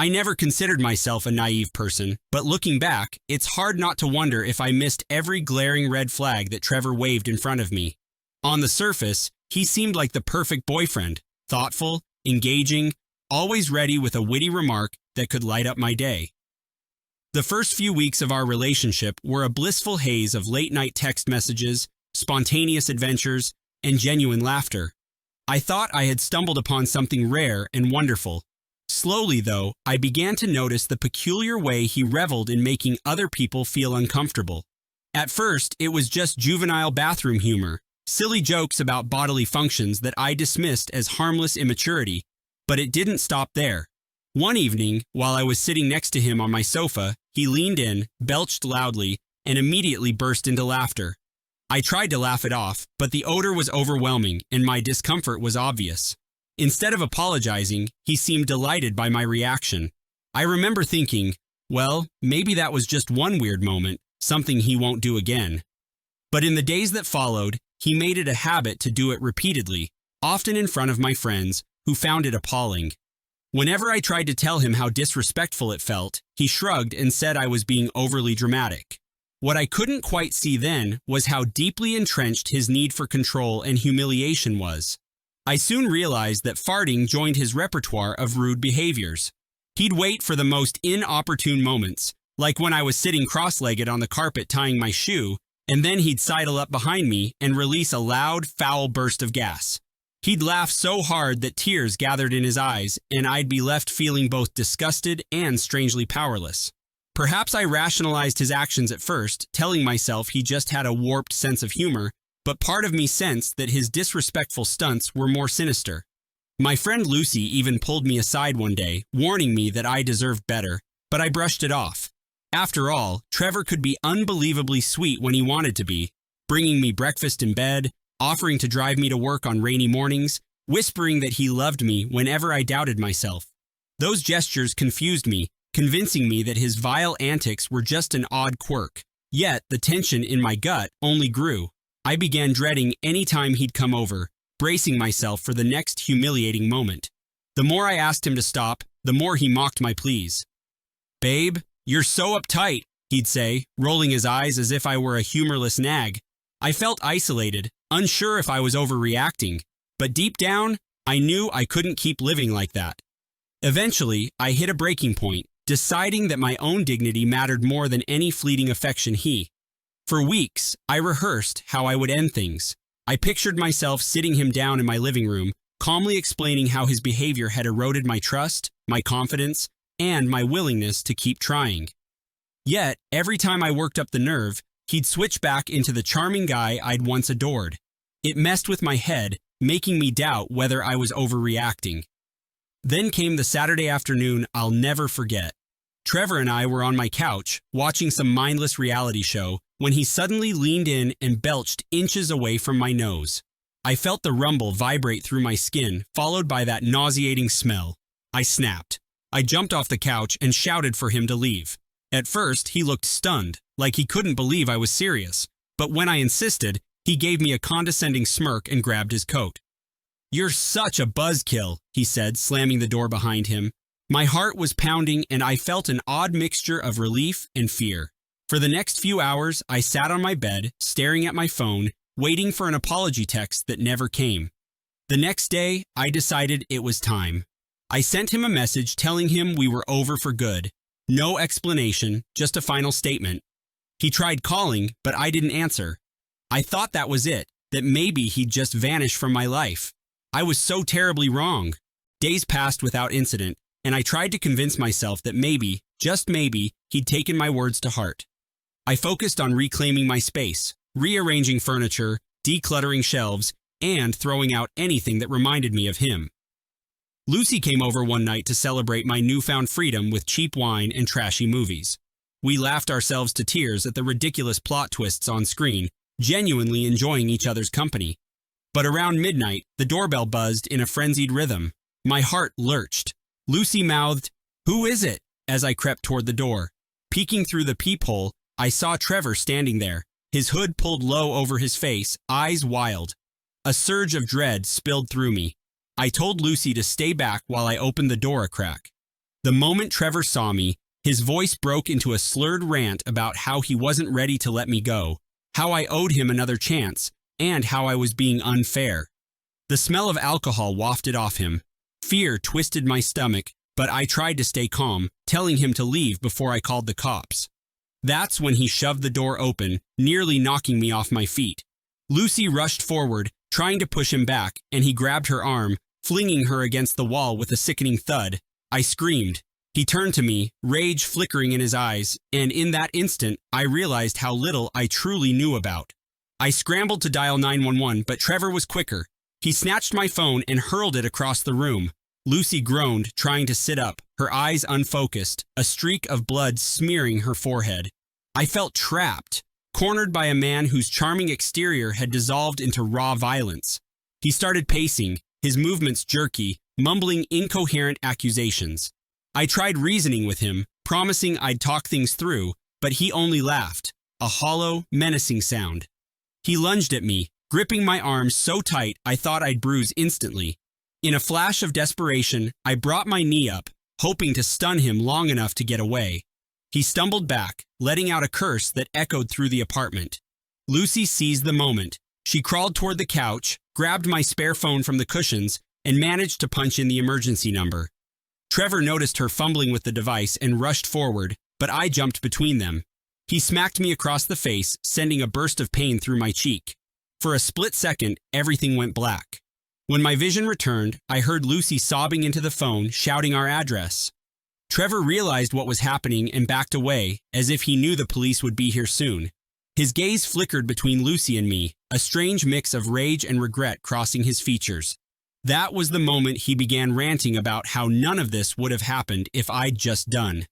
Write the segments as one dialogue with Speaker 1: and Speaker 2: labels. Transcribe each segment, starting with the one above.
Speaker 1: I never considered myself a naive person, but looking back, it's hard not to wonder if I missed every glaring red flag that Trevor waved in front of me. On the surface, he seemed like the perfect boyfriend, thoughtful, engaging, always ready with a witty remark that could light up my day. The first few weeks of our relationship were a blissful haze of late-night text messages, spontaneous adventures, and genuine laughter. I thought I had stumbled upon something rare and wonderful. Slowly, though, I began to notice the peculiar way he reveled in making other people feel uncomfortable. At first, it was just juvenile bathroom humor, silly jokes about bodily functions that I dismissed as harmless immaturity, but it didn't stop there. One evening, while I was sitting next to him on my sofa, he leaned in, belched loudly, and immediately burst into laughter. I tried to laugh it off, but the odor was overwhelming and my discomfort was obvious. Instead of apologizing, he seemed delighted by my reaction. I remember thinking, well, maybe that was just one weird moment, something he won't do again. But in the days that followed, he made it a habit to do it repeatedly, often in front of my friends, who found it appalling. Whenever I tried to tell him how disrespectful it felt, he shrugged and said I was being overly dramatic. What I couldn't quite see then was how deeply entrenched his need for control and humiliation was. I soon realized that farting joined his repertoire of rude behaviors. He'd wait for the most inopportune moments, like when I was sitting cross-legged on the carpet tying my shoe, and then he'd sidle up behind me and release a loud, foul burst of gas. He'd laugh so hard that tears gathered in his eyes, and I'd be left feeling both disgusted and strangely powerless. Perhaps I rationalized his actions at first, telling myself he just had a warped sense of humor, but part of me sensed that his disrespectful stunts were more sinister. My friend Lucy even pulled me aside one day, warning me that I deserved better, but I brushed it off. After all, Trevor could be unbelievably sweet when he wanted to be, bringing me breakfast in bed, offering to drive me to work on rainy mornings, whispering that he loved me whenever I doubted myself. Those gestures confused me, convincing me that his vile antics were just an odd quirk. Yet, the tension in my gut only grew. I began dreading any time he'd come over, bracing myself for the next humiliating moment. The more I asked him to stop, the more he mocked my pleas. "Babe, you're so uptight," he'd say, rolling his eyes as if I were a humorless nag. I felt isolated, unsure if I was overreacting, but deep down, I knew I couldn't keep living like that. Eventually, I hit a breaking point, deciding that my own dignity mattered more than any fleeting affection he. For weeks, I rehearsed how I would end things. I pictured myself sitting him down in my living room, calmly explaining how his behavior had eroded my trust, my confidence, and my willingness to keep trying. Yet, every time I worked up the nerve, he'd switch back into the charming guy I'd once adored. It messed with my head, making me doubt whether I was overreacting. Then came the Saturday afternoon I'll never forget. Trevor and I were on my couch, watching some mindless reality show, when he suddenly leaned in and belched inches away from my nose. I felt the rumble vibrate through my skin, followed by that nauseating smell. I snapped. I jumped off the couch and shouted for him to leave. At first, he looked stunned, like he couldn't believe I was serious, but when I insisted, he gave me a condescending smirk and grabbed his coat. "You're such a buzzkill," he said, slamming the door behind him. My heart was pounding and I felt an odd mixture of relief and fear. For the next few hours, I sat on my bed, staring at my phone, waiting for an apology text that never came. The next day, I decided it was time. I sent him a message telling him we were over for good. No explanation, just a final statement. He tried calling, but I didn't answer. I thought that was it, that maybe he'd just vanish from my life. I was so terribly wrong. Days passed without incident, and I tried to convince myself that maybe, just maybe, he'd taken my words to heart. I focused on reclaiming my space, rearranging furniture, decluttering shelves, and throwing out anything that reminded me of him. Lucy came over one night to celebrate my newfound freedom with cheap wine and trashy movies. We laughed ourselves to tears at the ridiculous plot twists on screen, genuinely enjoying each other's company. But around midnight, the doorbell buzzed in a frenzied rhythm. My heart lurched. Lucy mouthed, "Who is it?" as I crept toward the door. Peeking through the peephole, I saw Trevor standing there, his hood pulled low over his face, eyes wild. A surge of dread spilled through me. I told Lucy to stay back while I opened the door a crack. The moment Trevor saw me, his voice broke into a slurred rant about how he wasn't ready to let me go, how I owed him another chance, and how I was being unfair. The smell of alcohol wafted off him. Fear twisted my stomach, but I tried to stay calm, telling him to leave before I called the cops. That's when he shoved the door open, nearly knocking me off my feet. Lucy rushed forward, trying to push him back, and he grabbed her arm, flinging her against the wall with a sickening thud. I screamed. He turned to me, rage flickering in his eyes, and in that instant, I realized how little I truly knew about. I scrambled to dial 911, but Trevor was quicker. He snatched my phone and hurled it across the room. Lucy groaned, trying to sit up, her eyes unfocused, a streak of blood smearing her forehead. I felt trapped, cornered by a man whose charming exterior had dissolved into raw violence. He started pacing, his movements jerky, mumbling incoherent accusations. I tried reasoning with him, promising I'd talk things through, but he only laughed, a hollow, menacing sound. He lunged at me, gripping my arms so tight I thought I'd bruise instantly. In a flash of desperation, I brought my knee up, hoping to stun him long enough to get away. He stumbled back, letting out a curse that echoed through the apartment. Lucy seized the moment. She crawled toward the couch, grabbed my spare phone from the cushions, and managed to punch in the emergency number. Trevor noticed her fumbling with the device and rushed forward, but I jumped between them. He smacked me across the face, sending a burst of pain through my cheek. For a split second, everything went black. When my vision returned, I heard Lucy sobbing into the phone, shouting our address. Trevor realized what was happening and backed away, as if he knew the police would be here soon. His gaze flickered between Lucy and me, a strange mix of rage and regret crossing his features. That was the moment he began ranting about how none of this would have happened if I'd just done.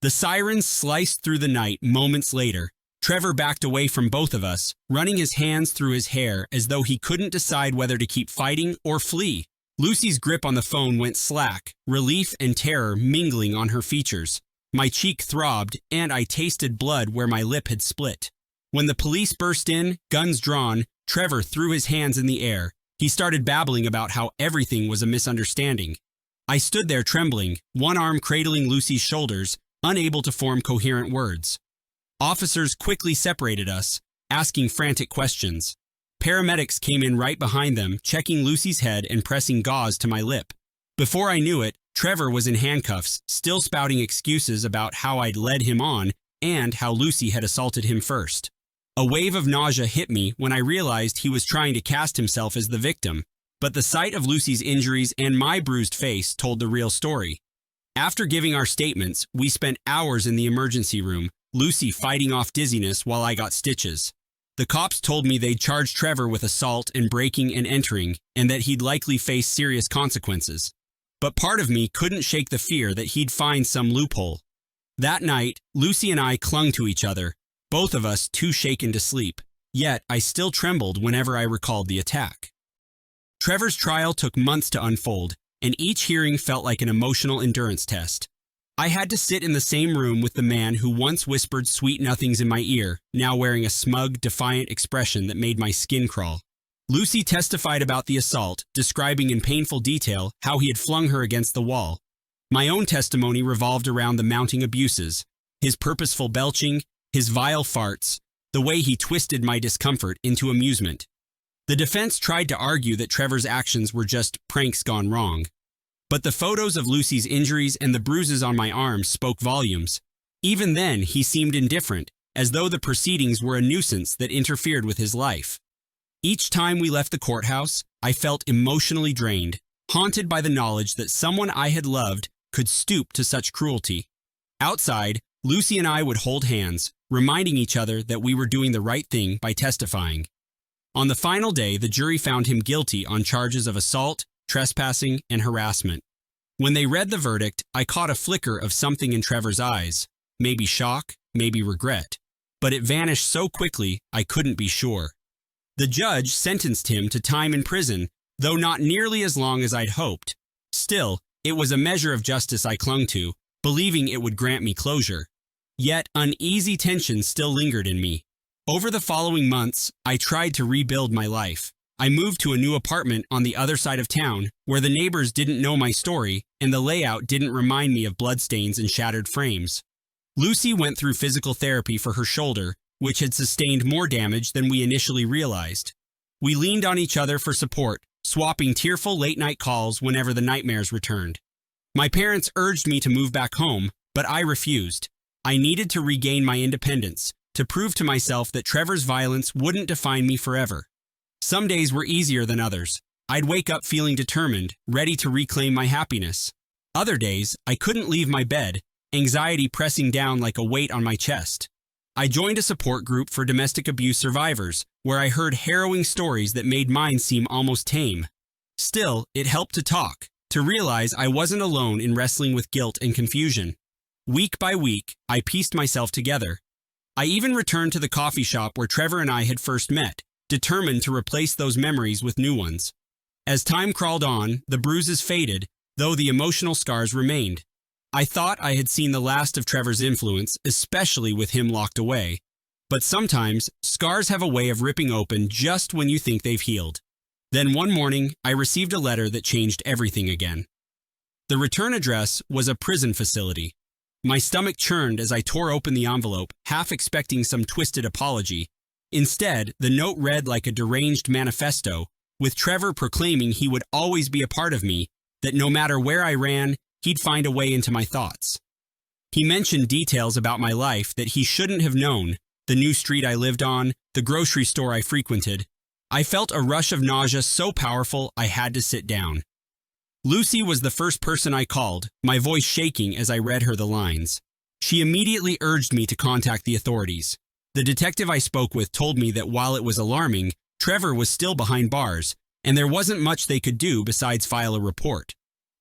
Speaker 1: The sirens sliced through the night moments later. Trevor backed away from both of us, running his hands through his hair as though he couldn't decide whether to keep fighting or flee. Lucy's grip on the phone went slack, relief and terror mingling on her features. My cheek throbbed, and I tasted blood where my lip had split. When the police burst in, guns drawn, Trevor threw his hands in the air. He started babbling about how everything was a misunderstanding. I stood there trembling, one arm cradling Lucy's shoulders, unable to form coherent words. Officers quickly separated us, asking frantic questions. Paramedics came in right behind them, checking Lucy's head and pressing gauze to my lip. Before I knew it, Trevor was in handcuffs, still spouting excuses about how I'd led him on and how Lucy had assaulted him first. A wave of nausea hit me when I realized he was trying to cast himself as the victim, but the sight of Lucy's injuries and my bruised face told the real story. After giving our statements, we spent hours in the emergency room, Lucy fighting off dizziness while I got stitches. The cops told me they'd charge Trevor with assault and breaking and entering, and that he'd likely face serious consequences. But part of me couldn't shake the fear that he'd find some loophole. That night, Lucy and I clung to each other, both of us too shaken to sleep. Yet, I still trembled whenever I recalled the attack. Trevor's trial took months to unfold, and each hearing felt like an emotional endurance test. I had to sit in the same room with the man who once whispered sweet nothings in my ear, now wearing a smug, defiant expression that made my skin crawl. Lucy testified about the assault, describing in painful detail how he had flung her against the wall. My own testimony revolved around the mounting abuses, his purposeful belching, his vile farts, the way he twisted my discomfort into amusement. The defense tried to argue that Trevor's actions were just pranks gone wrong. But the photos of Lucy's injuries and the bruises on my arms spoke volumes. Even then, he seemed indifferent, as though the proceedings were a nuisance that interfered with his life. Each time we left the courthouse, I felt emotionally drained, haunted by the knowledge that someone I had loved could stoop to such cruelty. Outside, Lucy and I would hold hands, reminding each other that we were doing the right thing by testifying. On the final day, the jury found him guilty on charges of assault, trespassing, and harassment. When they read the verdict, I caught a flicker of something in Trevor's eyes, maybe shock, maybe regret. But it vanished so quickly, I couldn't be sure. The judge sentenced him to time in prison, though not nearly as long as I'd hoped. Still, it was a measure of justice I clung to, believing it would grant me closure. Yet, uneasy tension still lingered in me. Over the following months, I tried to rebuild my life. I moved to a new apartment on the other side of town where the neighbors didn't know my story and the layout didn't remind me of bloodstains and shattered frames. Lucy went through physical therapy for her shoulder, which had sustained more damage than we initially realized. We leaned on each other for support, swapping tearful late-night calls whenever the nightmares returned. My parents urged me to move back home, but I refused. I needed to regain my independence, to prove to myself that Trevor's violence wouldn't define me forever. Some days were easier than others. I'd wake up feeling determined, ready to reclaim my happiness. Other days, I couldn't leave my bed, anxiety pressing down like a weight on my chest. I joined a support group for domestic abuse survivors, where I heard harrowing stories that made mine seem almost tame. Still, it helped to talk, to realize I wasn't alone in wrestling with guilt and confusion. Week by week, I pieced myself together. I even returned to the coffee shop where Trevor and I had first met, determined to replace those memories with new ones. As time crawled on, the bruises faded, though the emotional scars remained. I thought I had seen the last of Trevor's influence, especially with him locked away. But sometimes, scars have a way of ripping open just when you think they've healed. Then one morning, I received a letter that changed everything again. The return address was a prison facility. My stomach churned as I tore open the envelope, half expecting some twisted apology. Instead, the note read like a deranged manifesto, with Trevor proclaiming he would always be a part of me, that no matter where I ran, he'd find a way into my thoughts. He mentioned details about my life that he shouldn't have known, the new street I lived on, the grocery store I frequented. I felt a rush of nausea so powerful I had to sit down. Lucy was the first person I called, my voice shaking as I read her the lines. She immediately urged me to contact the authorities. The detective I spoke with told me that while it was alarming, Trevor was still behind bars, and there wasn't much they could do besides file a report.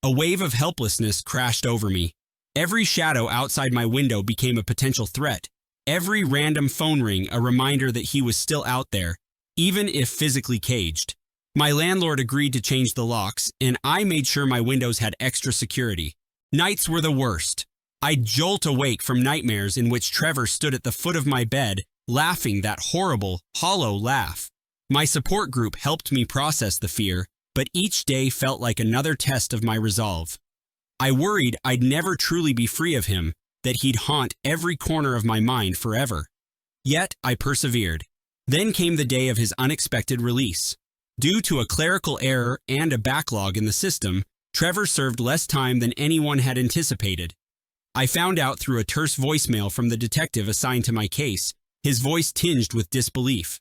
Speaker 1: A wave of helplessness crashed over me. Every shadow outside my window became a potential threat. Every random phone ring a reminder that he was still out there, even if physically caged. My landlord agreed to change the locks, and I made sure my windows had extra security. Nights were the worst. I'd jolt awake from nightmares in which Trevor stood at the foot of my bed, laughing that horrible, hollow laugh. My support group helped me process the fear, but each day felt like another test of my resolve. I worried I'd never truly be free of him, that he'd haunt every corner of my mind forever. Yet I persevered. Then came the day of his unexpected release. Due to a clerical error and a backlog in the system, Trevor served less time than anyone had anticipated. I found out through a terse voicemail from the detective assigned to my case, his voice tinged with disbelief.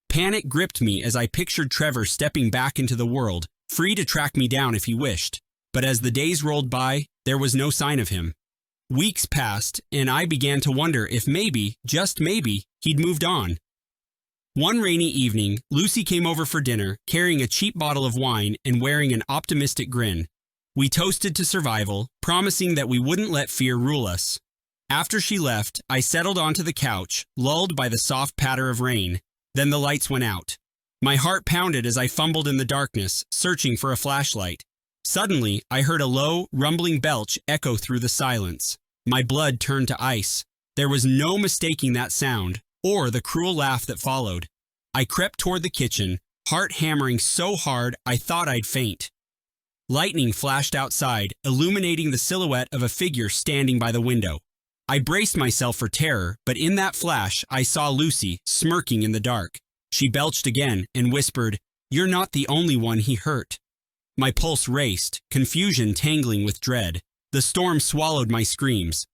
Speaker 1: Panic gripped me as I pictured Trevor stepping back into the world, free to track me down if he wished. But as the days rolled by, there was no sign of him. Weeks passed, and I began to wonder if maybe, just maybe, he'd moved on. One rainy evening, Lucy came over for dinner, carrying a cheap bottle of wine and wearing an optimistic grin. We toasted to survival, promising that we wouldn't let fear rule us. After she left, I settled onto the couch, lulled by the soft patter of rain. Then the lights went out. My heart pounded as I fumbled in the darkness, searching for a flashlight. Suddenly, I heard a low, rumbling belch echo through the silence. My blood turned to ice. There was no mistaking that sound, or the cruel laugh that followed. I crept toward the kitchen, heart hammering so hard I thought I'd faint. Lightning flashed outside, illuminating the silhouette of a figure standing by the window. I braced myself for terror, but in that flash, I saw Lucy, smirking in the dark. She belched again and whispered, "You're not the only one he hurt." My pulse raced, confusion tangling with dread. The storm swallowed my screams.